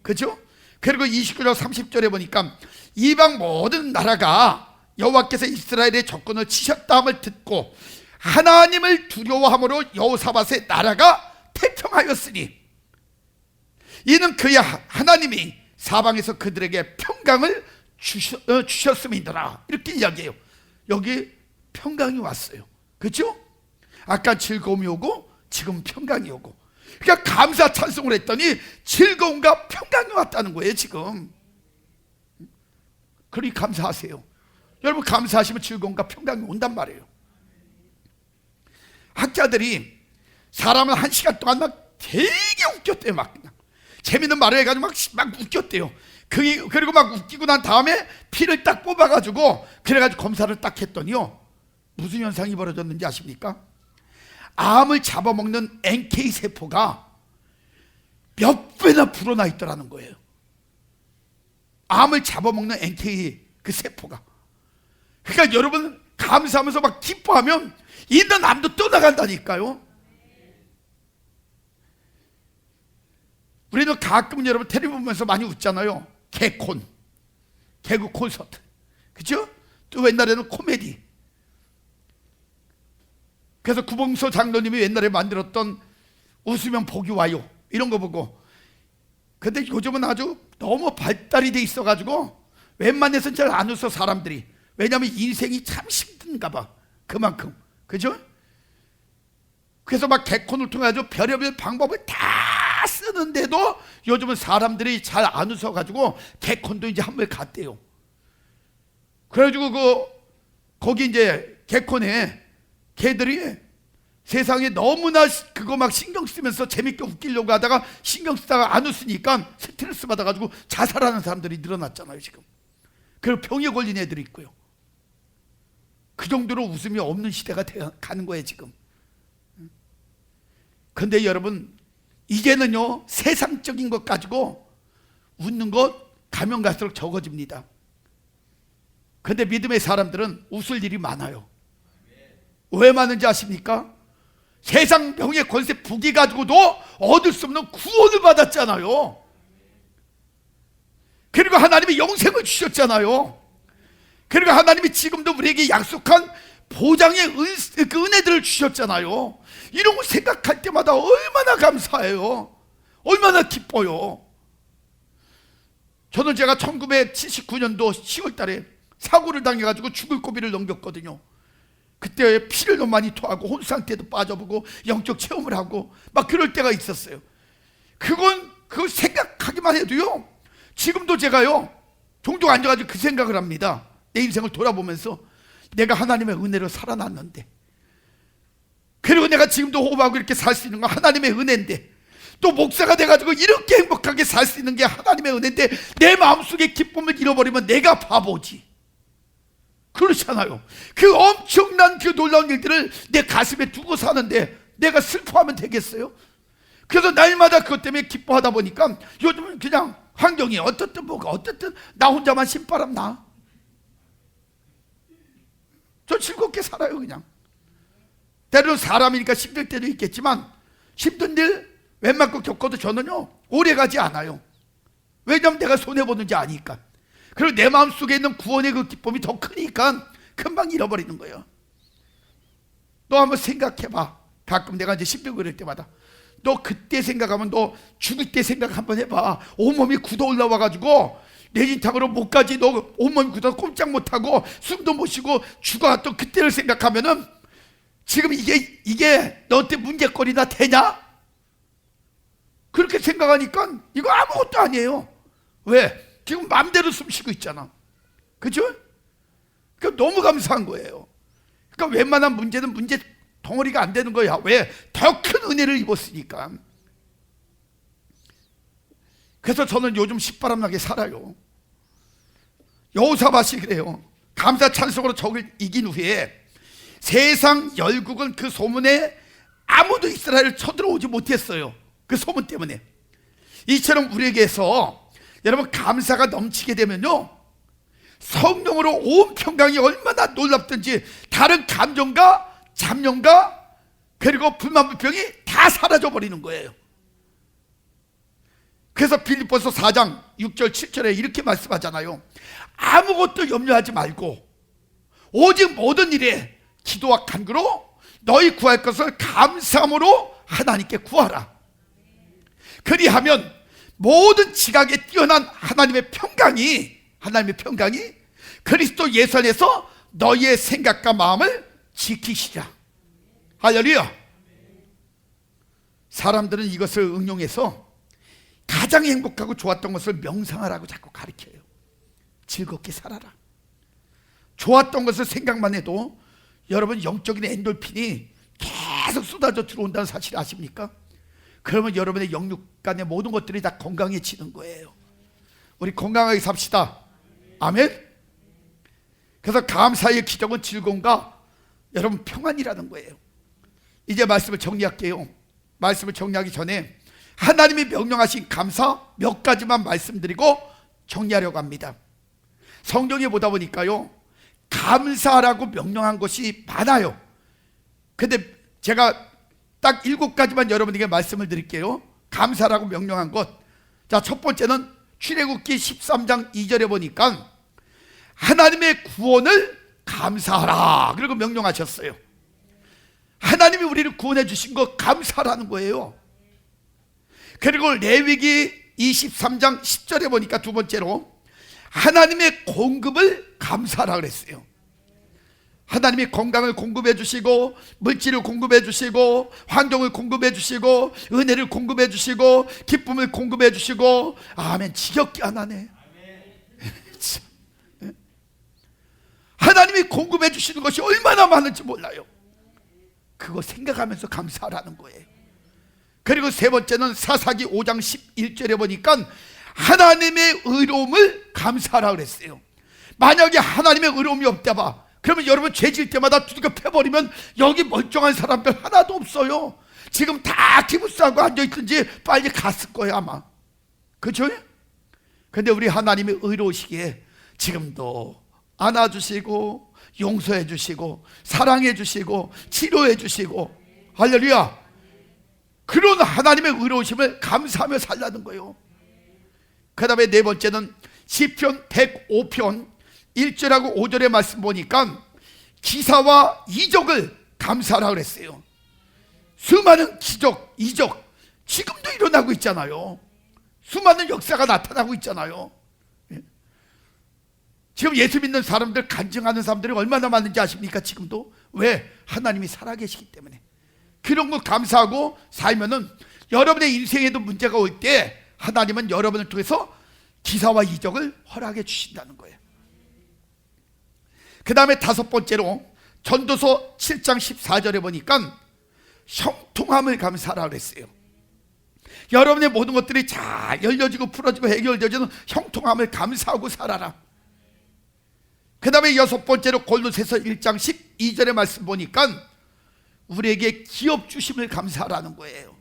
그죠? 그리고 29절 30절에 보니까 이방 모든 나라가 여호와께서 이스라엘의 적군을 치셨다함을 듣고 하나님을 두려워함으로 여호사밧의 나라가 태평하였으니 이는 그의 하나님이 사방에서 그들에게 평강을 주셨음이더라. 이렇게 이야기해요. 여기 평강이 왔어요. 그렇죠? 아까 즐거움이 오고 지금 평강이 오고, 그러니까 감사 찬송을 했더니 즐거움과 평강이 왔다는 거예요. 지금 그러니 감사하세요. 여러분, 감사하시면 즐거움과 평강이 온단 말이에요. 학자들이 사람을 1시간 동안 막 되게 웃겼대요. 막 그냥 재밌는 말을 해가지고 막 웃겼대요. 그리고 막 웃기고 난 다음에 피를 딱 뽑아가지고 그래가지고 검사를 딱 했더니요, 무슨 현상이 벌어졌는지 아십니까? 암을 잡아먹는 NK 세포가 몇 배나 불어나 있더라는 거예요. 암을 잡아먹는 NK 그 세포가. 그러니까 여러분, 감사하면서 막 기뻐하면 있는 남도 떠나간다니까요. 우리는 가끔 여러분 텔레비 보면서 많이 웃잖아요. 개콘, 개그 콘서트, 그죠? 또 옛날에는 코미디. 그래서 구봉서 장로님이 옛날에 만들었던 웃으면 복이 와요 이런 거 보고, 근데 요즘은 아주 너무 발달이 돼 있어가지고 웬만해서는 잘 안 웃어 사람들이. 왜냐하면 인생이 참 힘든가 봐, 그만큼. 그죠? 그래서 막 개콘을 통해 가지고 별의별 방법을 다 쓰는데도 요즘은 사람들이 잘 안 웃어가지고 개콘도 이제 한물 갔대요. 그래가지고 거기 이제 개콘에 걔들이 세상에 너무나 그거 막 신경 쓰면서 재밌게 웃기려고 하다가 신경 쓰다가 안 웃으니까 스트레스 받아가지고 자살하는 사람들이 늘어났잖아요 지금. 그리고 병에 걸린 애들이 있고요. 그 정도로 웃음이 없는 시대가 가는 거예요 지금. 근데 여러분, 이제는요 세상적인 것 가지고 웃는 것 가면 갈수록 적어집니다. 근데 믿음의 사람들은 웃을 일이 많아요. 왜 많은지 아십니까? 세상 병의 권세 부귀 가지고도 얻을 수 없는 구원을 받았잖아요. 그리고 하나님이 영생을 주셨잖아요. 그리고 하나님이 지금도 우리에게 약속한 보장의 그 은혜들을 주셨잖아요. 이런 거 생각할 때마다 얼마나 감사해요. 얼마나 기뻐요. 저는 제가 1979년도 10월 달에 사고를 당해가지고 죽을 고비를 넘겼거든요. 그때 피를 너무 많이 토하고 혼 상태도 빠져보고 영적 체험을 하고 막 그럴 때가 있었어요. 그걸 생각하기만 해도요, 지금도 제가요 종종 앉아가지고 그 생각을 합니다. 내 인생을 돌아보면서 내가 하나님의 은혜로 살아났는데, 그리고 내가 지금도 호흡하고 이렇게 살 수 있는 건 하나님의 은혜인데, 또 목사가 돼가지고 이렇게 행복하게 살 수 있는 게 하나님의 은혜인데, 내 마음속에 기쁨을 잃어버리면 내가 바보지. 그렇잖아요. 그 엄청난 그 놀라운 일들을 내 가슴에 두고 사는데 내가 슬퍼하면 되겠어요? 그래서 날마다 그것 때문에 기뻐하다 보니까 요즘은 그냥 환경이 어떻든 뭐가 어떻든 나 혼자만 신바람 나. 저 즐겁게 살아요 그냥. 때로는 사람이니까 힘들 때도 있겠지만 힘든 일 웬만큼 겪어도 저는요 오래 가지 않아요. 왜냐하면 내가 손해보는지 아니까. 그리고 내 마음속에 있는 구원의 그 기쁨이 더 크니까 금방 잃어버리는 거예요. 너 한번 생각해봐. 가끔 내가 이제 신병 그럴 때마다 너 그때 생각하면 너 죽을 때 생각 한번 해봐. 온몸이 굳어 올라와가지고 내진탕으로 못 가지. 너 온몸이 굳어서 꼼짝 못하고 숨도 못 쉬고 죽어갔던 그때를 생각하면은 지금 이게 너한테 문제거리나 되냐? 그렇게 생각하니까 이거 아무것도 아니에요. 왜? 지금 마음대로 숨 쉬고 있잖아. 그죠? 그러니까 너무 감사한 거예요. 그러니까 웬만한 문제는 문제 덩어리가 안 되는 거야. 왜? 더 큰 은혜를 입었으니까. 그래서 저는 요즘 식바람나게 살아요. 여호사밧이 그래요. 감사 찬송으로 적을 이긴 후에 세상 열국은 그 소문에 아무도 이스라엘을 쳐들어오지 못했어요. 그 소문 때문에. 이처럼 우리에게서 여러분 감사가 넘치게 되면요 성령으로 온 평강이 얼마나 놀랍든지 다른 감정과 잡념과 그리고 불만 불평이 다 사라져 버리는 거예요. 그래서 빌립보서 4장 6절 7절에 이렇게 말씀하잖아요. 아무것도 염려하지 말고 오직 모든 일에 기도와 간구로 너희 구할 것을 감사함으로 하나님께 구하라. 그리하면 모든 지각에 뛰어난 하나님의 평강이 그리스도 예수 안에서 너희의 생각과 마음을 지키시라. 할렐루야. 사람들은 이것을 응용해서 가장 행복하고 좋았던 것을 명상하라고 자꾸 가르쳐요. 즐겁게 살아라. 좋았던 것을 생각만 해도 여러분 영적인 엔돌핀이 계속 쏟아져 들어온다는 사실 아십니까? 그러면 여러분의 영육간의 모든 것들이 다 건강해지는 거예요. 우리 건강하게 삽시다. 아멘. 그래서 감사의 기적은 즐거움과 여러분 평안이라는 거예요. 이제 말씀을 정리할게요. 말씀을 정리하기 전에 하나님이 명령하신 감사 몇 가지만 말씀드리고 정리하려고 합니다. 성경에 보다 보니까요 감사하라고 명령한 것이 많아요. 근데 제가 딱 7가지만 여러분에게 말씀을 드릴게요. 감사라고 명령한 것. 자, 첫 번째는 출애굽기 13장 2절에 보니까 하나님의 구원을 감사하라 그리고 명령하셨어요. 하나님이 우리를 구원해 주신 거 감사하라는 거예요. 그리고 레위기 23장 10절에 보니까 두 번째로 하나님의 공급을 감사하라 그랬어요. 하나님이 건강을 공급해 주시고 물질을 공급해 주시고 환경을 공급해 주시고 은혜를 공급해 주시고 기쁨을 공급해 주시고 아멘. 지겹게 안 하네. 하나님이 공급해 주시는 것이 얼마나 많은지 몰라요. 그거 생각하면서 감사하라는 거예요. 그리고 세 번째는 사사기 5장 11절에 보니까 하나님의 의로움을 감사하라 그랬어요. 만약에 하나님의 의로움이 없다 봐, 그러면 여러분 죄질 때마다 두들겨 패버리면 여기 멀쩡한 사람들 하나도 없어요. 지금 다 기부싸고 앉아있든지 빨리 갔을 거예요 아마. 그렇죠? 근데 우리 하나님이 의로우시기에 지금도 안아주시고 용서해 주시고 사랑해 주시고 치료해 주시고 할렐루야. 그런 하나님의 의로우심을 감사하며 살라는 거예요. 그 다음에 네 번째는 시편 105편 1절하고 5절의 말씀 보니까 기사와 이적을 감사하라 그랬어요. 수많은 기적, 이적 지금도 일어나고 있잖아요. 수많은 역사가 나타나고 있잖아요. 지금 예수 믿는 사람들, 간증하는 사람들이 얼마나 많은지 아십니까? 지금도. 왜? 하나님이 살아계시기 때문에. 그런 거 감사하고 살면은 여러분의 인생에도 문제가 올 때 하나님은 여러분을 통해서 기사와 이적을 허락해 주신다는 거예요. 그 다음에 다섯 번째로 전도서 7장 14절에 보니까 형통함을 감사하라 그랬어요. 여러분의 모든 것들이 잘 열려지고 풀어지고 해결되어지는 형통함을 감사하고 살아라. 그 다음에 여섯 번째로 골로새서 1장 12절의 말씀 보니까 우리에게 기업 주심을 감사하라는 거예요.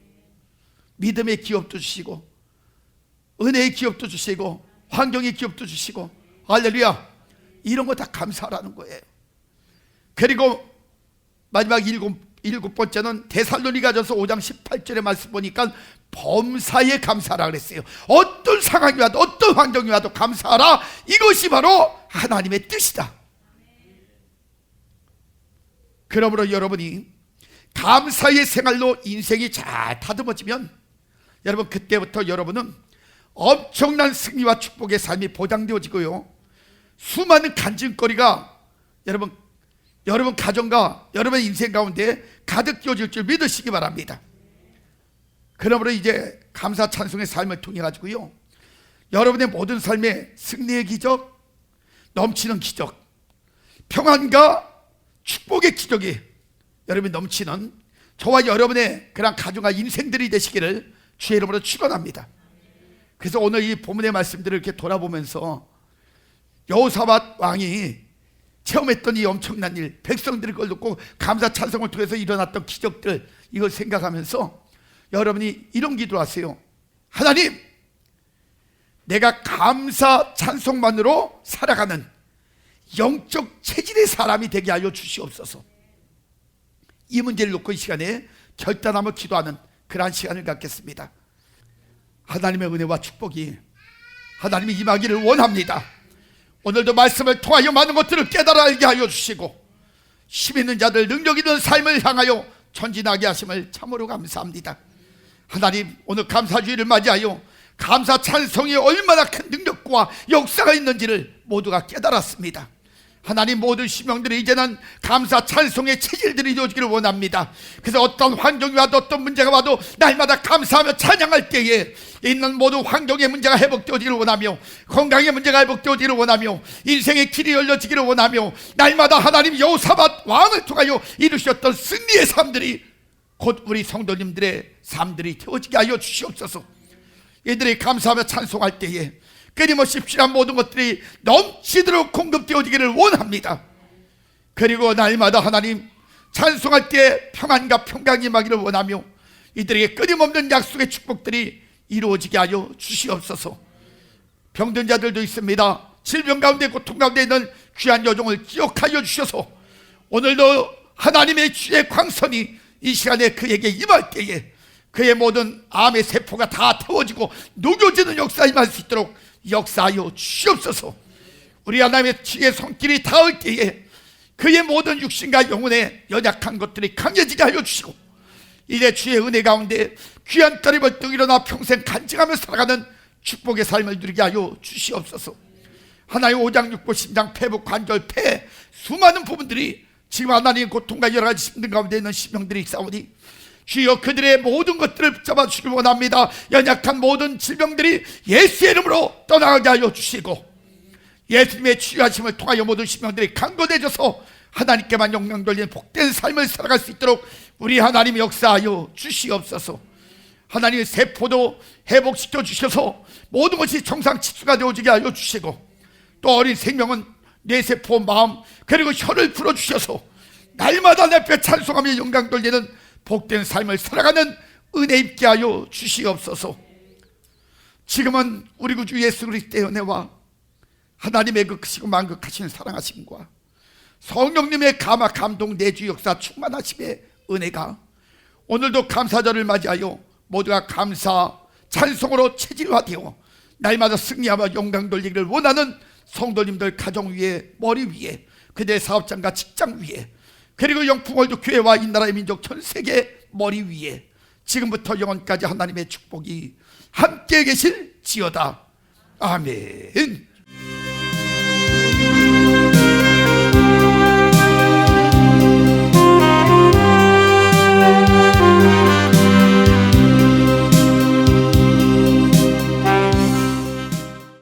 믿음의 기업도 주시고 은혜의 기업도 주시고 환경의 기업도 주시고 할렐루야. 이런 거 다 감사하라는 거예요. 그리고 마지막 일곱 번째는 데살로니가전서 5장 18절의 말씀 보니까 범사에 감사하라 그랬어요. 어떤 상황이 와도 어떤 환경이 와도 감사하라. 이것이 바로 하나님의 뜻이다. 그러므로 여러분이 감사의 생활로 인생이 잘 다듬어지면 여러분 그때부터 여러분은 엄청난 승리와 축복의 삶이 보장되어지고요, 수많은 간증거리가 여러분 가정과 여러분의 인생 가운데 가득 끼워질 줄 믿으시기 바랍니다. 그러므로 이제 감사 찬송의 삶을 통해 가지고요, 여러분의 모든 삶에 승리의 기적, 넘치는 기적, 평안과 축복의 기적이 여러분이 넘치는 저와 여러분의 그런 가정과 인생들이 되시기를 주의 이름으로 축원합니다. 그래서 오늘 이 본문의 말씀들을 이렇게 돌아보면서 여호사밧 왕이 체험했던 이 엄청난 일, 백성들이 그걸 듣고 감사 찬송을 통해서 일어났던 기적들, 이걸 생각하면서 여러분이 이런 기도를 하세요. 하나님, 내가 감사 찬송만으로 살아가는 영적 체질의 사람이 되게 하여 주시옵소서. 이 문제를 놓고 이 시간에 결단하며 기도하는 그러한 시간을 갖겠습니다. 하나님의 은혜와 축복이 하나님이 임하기를 원합니다. 오늘도 말씀을 통하여 많은 것들을 깨달아 알게 하여 주시고 힘 있는 자들, 능력 있는 삶을 향하여 전진하게 하심을 참으로 감사합니다. 하나님, 오늘 감사주의를 맞이하여 감사 찬송이 얼마나 큰 능력과 역사가 있는지를 모두가 깨달았습니다. 하나님, 모든 심령들이 이제는 감사 찬송의 체질들이 되어지기를 원합니다. 그래서 어떤 환경이 와도 어떤 문제가 와도 날마다 감사하며 찬양할 때에 있는 모든 환경의 문제가 회복되어지기를 원하며, 건강의 문제가 회복되어지기를 원하며, 인생의 길이 열려지기를 원하며, 날마다 하나님 여호사밧 왕을 통하여 이루셨던 승리의 삶들이 곧 우리 성도님들의 삶들이 되어지게 하여 주시옵소서. 이들이 감사하며 찬송할 때에 끊임없이 필요한 모든 것들이 넘치도록 공급되어지기를 원합니다. 그리고 날마다 하나님 찬송할 때 평안과 평강이 임하기를 원하며 이들에게 끊임없는 약속의 축복들이 이루어지게 하여 주시옵소서. 병든 자들도 있습니다. 질병 가운데 고통 가운데 있는 귀한 여종을 기억하여 주셔서 오늘도 하나님의 주의 광선이 이 시간에 그에게 임할 때에 그의 모든 암의 세포가 다 태워지고 녹여지는 역사에 임할 수 있도록 역사하여 주시옵소서. 우리 하나님의 주의 손길이 닿을 때에 그의 모든 육신과 영혼의 연약한 것들이 강해지게 하여 주시고 이제 주의 은혜 가운데 귀한 딸이 벌떡 일어나 평생 간증하며 살아가는 축복의 삶을 누리게 하여 주시옵소서. 하나님 오장 육부 심장 폐부 관절 폐 수많은 부분들이 지금 하나님의 고통과 여러 가지 힘든 가운데 있는 심령들이 있사오니 주여 그들의 모든 것들을 붙잡아 주시기 원합니다. 연약한 모든 질병들이 예수의 이름으로 떠나가게 하여 주시고 예수님의 치유하심을 통하여 모든 심령들이 강건해져서 하나님께만 영광 돌리는 복된 삶을 살아갈 수 있도록 우리 하나님 역사하여 주시옵소서. 하나님의 세포도 회복시켜 주셔서 모든 것이 정상 치수가 되어지게 하여 주시고 또 어린 생명은 뇌세포, 마음 그리고 혀를 풀어주셔서 날마다 내 뼈 찬송하며 영광 돌리는 복된 삶을 살아가는 은혜 있게 하여 주시옵소서. 지금은 우리 구주 예수 그리스도의 은혜와 하나님의 그 크시고 만극하신 사랑하심과 성령님의 감화 감동 내주 역사 충만하심의 은혜가 오늘도 감사절을 맞이하여 모두가 감사 찬송으로 체질화되어 날마다 승리하며 영광 돌리기를 원하는 성도님들 가정 위에 머리 위에 그들의 사업장과 직장 위에 그리고 영풍월드 교회와 이 나라의 민족 전 세계 머리 위에 지금부터 영원까지 하나님의 축복이 함께 계실지어다. 아멘.